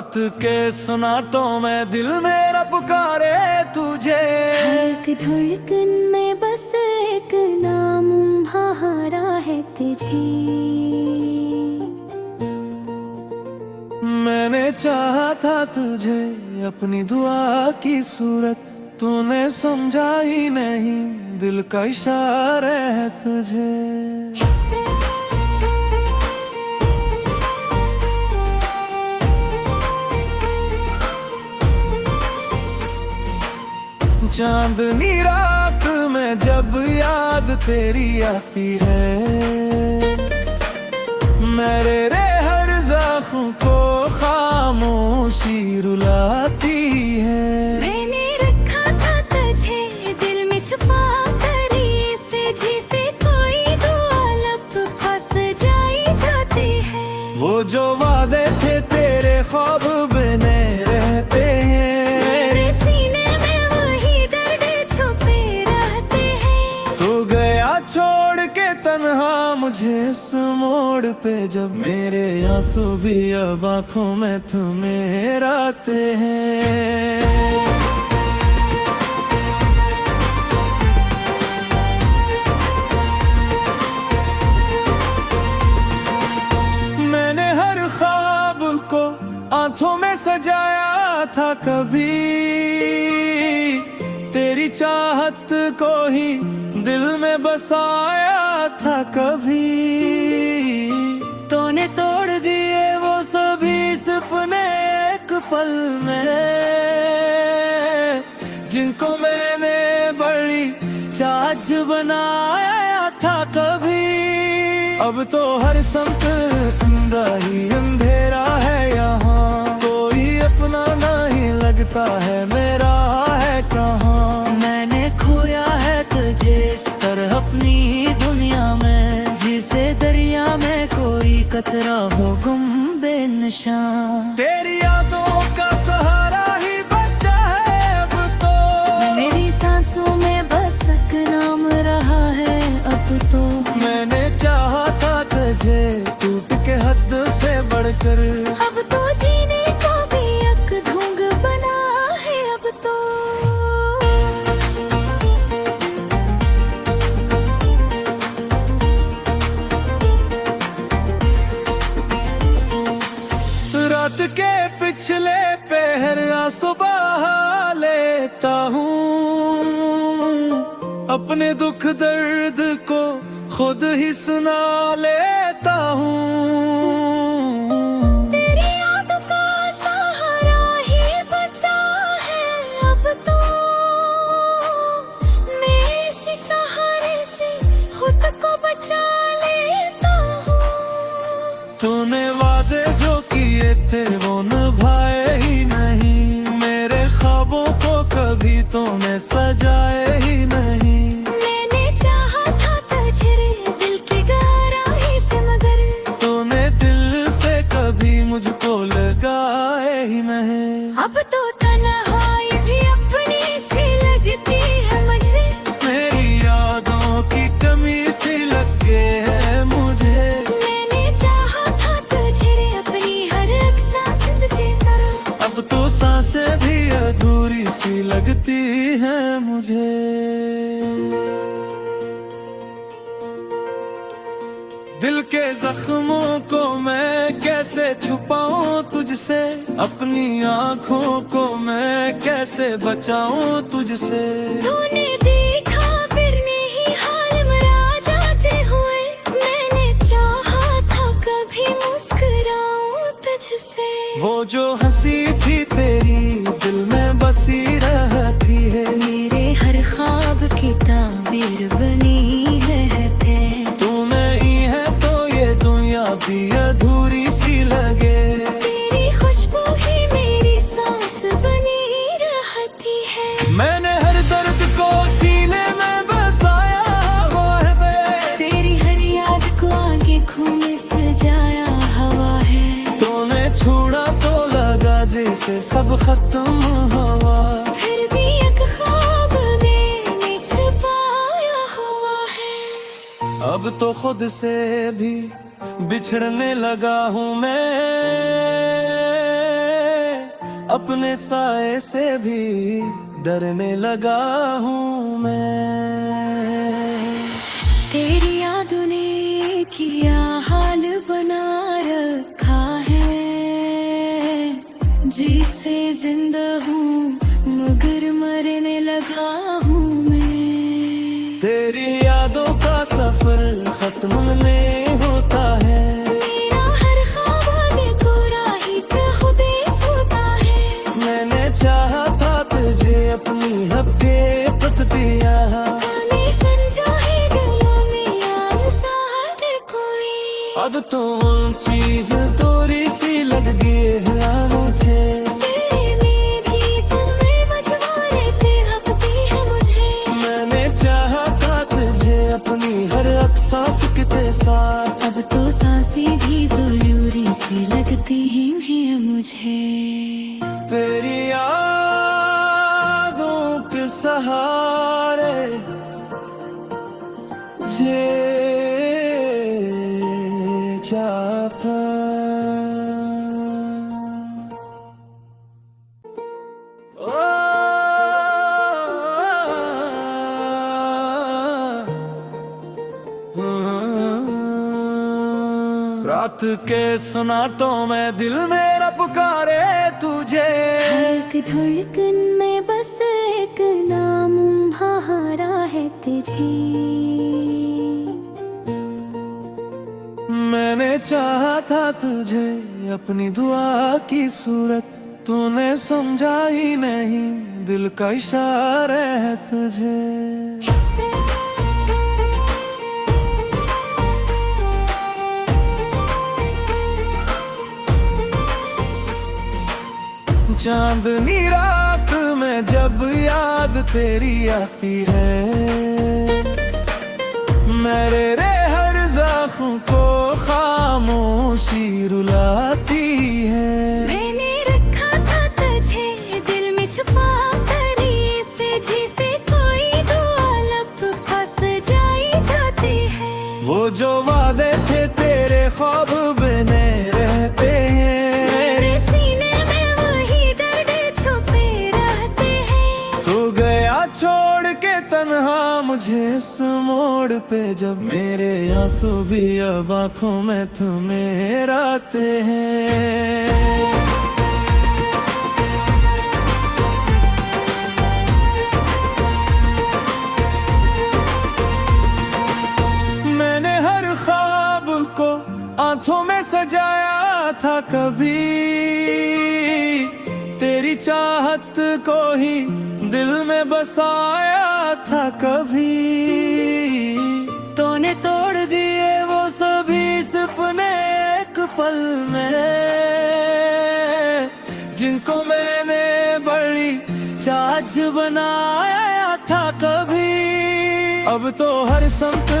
रात के सुनाटों में दिल मेरा पुकारे तुझे। हर धड़कन में बस एक नाम हारा है तुझे। मैंने चाहा था तुझे अपनी दुआ की सूरत, तूने समझा ही नहीं दिल का इशारा है तुझे। चांदनी रात में जब याद तेरी आती है, मेरे रे हर ज़ख्म को खामोशी रुलाती है। मैंने रखा था तुझे दिल में छुपा कर, से जिसे कोई दुआ लब फंस जाई जाती है। वो जो वादे थे तेरे ख्वाब बने रहते हैं, मेरे सीने में वही दर्द छुपे रहते हैं। तू गया छोड़ के तन्हा मुझे इस मोड़ पे, जब मेरे आंसू भी अब आंखों में तुम्हें राते हैं। मैंने हर ख्वाब को आंखों में सजाया था, कभी तेरी चाहत को ही दिल में बसाया था, कभी तूने तोड़ दिए वो सभी सपने एक पल में, जिनको मैंने बड़ी चाच बनाया था कभी। अब तो हर समत अंधा ही अंधेरा है, यहाँ कोई अपना नहीं लगता है, मेरा है कहाँ। मैंने खोया है तुझे इस तरह अपनी दुनिया में, जिसे दरिया में कोई कतरा हो गुम बेनिशान। तेरी यादों का सहारा ही बचा है अब तो, मेरी सांसों में बस एक नाम रहा है अब तो। मैंने चाहा था तुझे टूट के हद से बढ़कर, अब तो जीने को भी एक ढोंग बना है अब तो। रात के पिछले पहर आंसू बहा लेता हूँ, अपने दुख दर्द को खुद ही सुना लेता हूँ। तेरी याद का सहारा ही बचा है अब तो, मैं इसी सहारे से खुद को बचा लेता हूँ। तूने वादे जो किए थे वो निभाए ही नहीं, मेरे ख्वाबों को कभी तूने सजाए ही नहीं। मैंने चाहा था तुझे दिल की गहराई से, मगर तूने दिल से कभी मुझको लगाए ही नहीं। अब तो तन्हाई भी अपनी सी लगती है मुझे, मेरी यादों की कमी सी लगे है मुझे। मैंने चाहा था तुझे अपनी हर एक सांस के साथ, अब तो सांसें भी अधूरी सी लगती हैं मुझे। दिल के जख्मों को मैं कैसे छुपाऊं तुझसे, अपनी आंखों को मैं कैसे बचाऊं तुझसे। तूने देखा फिर नहीं हाल मरा जाते हुए, मैंने चाहा था कभी मुस्कुराऊं तुझसे। वो जो हंसी थी तेरी दिल में बसी रहती है, मेरे हर ख्वाब की ताबीर बनी रहते। तू नहीं है तो ये दुनिया भी अधूरी सी लगे। तेरी खुशबू ही मेरी सांस बनी रहती है। मैंने हर दर्द को सीने में बसाया हुआ है वे, तेरी हर याद को आगे खून सजाया हवा है। तूने छूड़ा तो लगा जैसे सब खत्म हुआ, फिर भी एक ख्वाब मैंने छुपाया हुआ है। अब तो खुद से भी बिछड़ने लगा हूँ मैं। अपने साए से भी डरने लगा हूँ मैं। तेरी यादों ने किया हाल बना रखा है, जिससे जिंदा हूँ मगर मरने लगा हूँ मैं। तेरी यादों का सफर खत्म नहीं होता है, मेरा हर ख्वाब देखो राही पे खुदे सोता है। मैंने चाहा था तुझे अपनी हकीकत दिया, जाने समझा है दिलों में यार साथ कोई। अब तो चीज थोड़ी सी लग गई है मुझे, सिरे में भी तुम्हें मझवारे से हकती है मुझे। मैंने चाहा था तुझे अपनी हर एक सांस के साथ, अब तो सांसें भी जरूरी सी लगती हैं मुझे। तेरी यादों के सहारे जे जाता। रात के सुनाटों में दिल मेरा पुकारे तुझे, एक धड़कन में बस एक नाम हारा है तुझे। मैंने चाहा था तुझे अपनी दुआ की सूरत, तूने समझा ही नहीं दिल का इशारा है तुझे। चांदनी रात में जब याद तेरी आती है, मेरे हर ज़ख्म को खामोशी रुलाती है। मैंने रखा था तुझे दिल में छुपा कर से, जिसे कोई दुआ लब फंस जाई जाती है। वो जो वादे थे तेरे ख्वाब बने रहते हैं, मेरे सीने में वही दर्द छुपे रहते हैं। तू गया छोड़ के तन्हा मुझे इस मोड़ पे, जब मेरे आंसू भी अब आंखों में तुम्हें राते हैं। मैंने हर ख्वाब को आंखों में सजाया था कभी, तेरी चाहत को ही दिल में बसाया था कभी। तूने तोड़ दिए वो सभी सपने एक पल में, जिनको मैंने बड़ी चाहत बनाया था कभी। अब तो हर संत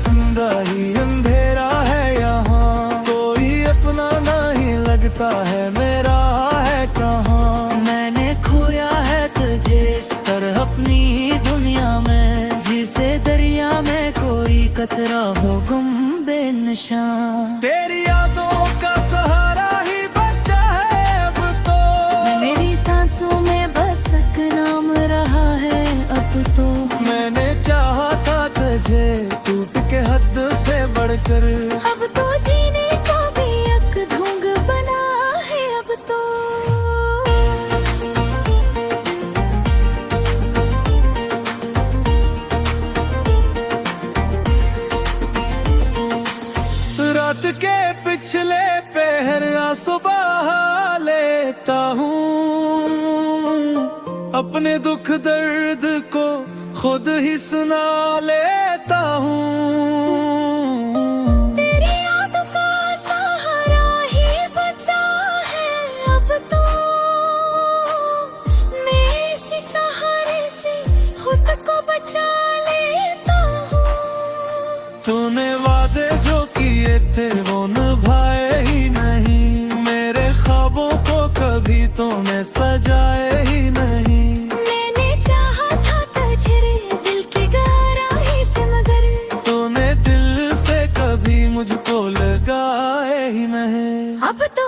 अंधा ही अंधेरा है यहाँ, कोई अपना नहीं लगता है मेरा है कहाँ। मैंने खोया है तुझे इस तरह अपनी ही दुनिया में, जिसे दरिया में कोई कतरा हो गुम बेनिशान। तेरी यादों का सहारा ही बचा है अब तो, मेरी सांसों में बस एक नाम रहा है अब तो। मैंने चाहा था तुझे टूट के हद से बढ़कर, अब तो जीने को भी एक ढोंग बना है अब तो। रात के पिछले पहर आंसू बहा लेता हूँ, अपने दुख दर्द को खुद ही सुना लेता हूँ। तेरी याद का सहारा ही बचा है अब तो, मैं इसी सहारे से खुद को बचा लेता हूँ। तूने वादे जो किए थे वो निभाए ही नहीं, मेरे ख्वाबों को कभी तूने सजाए ही नहीं। मैंने चाहा था तुझे दिल की गहराई से, मगर तूने दिल से कभी मुझको लगाए ही नहीं। अब तो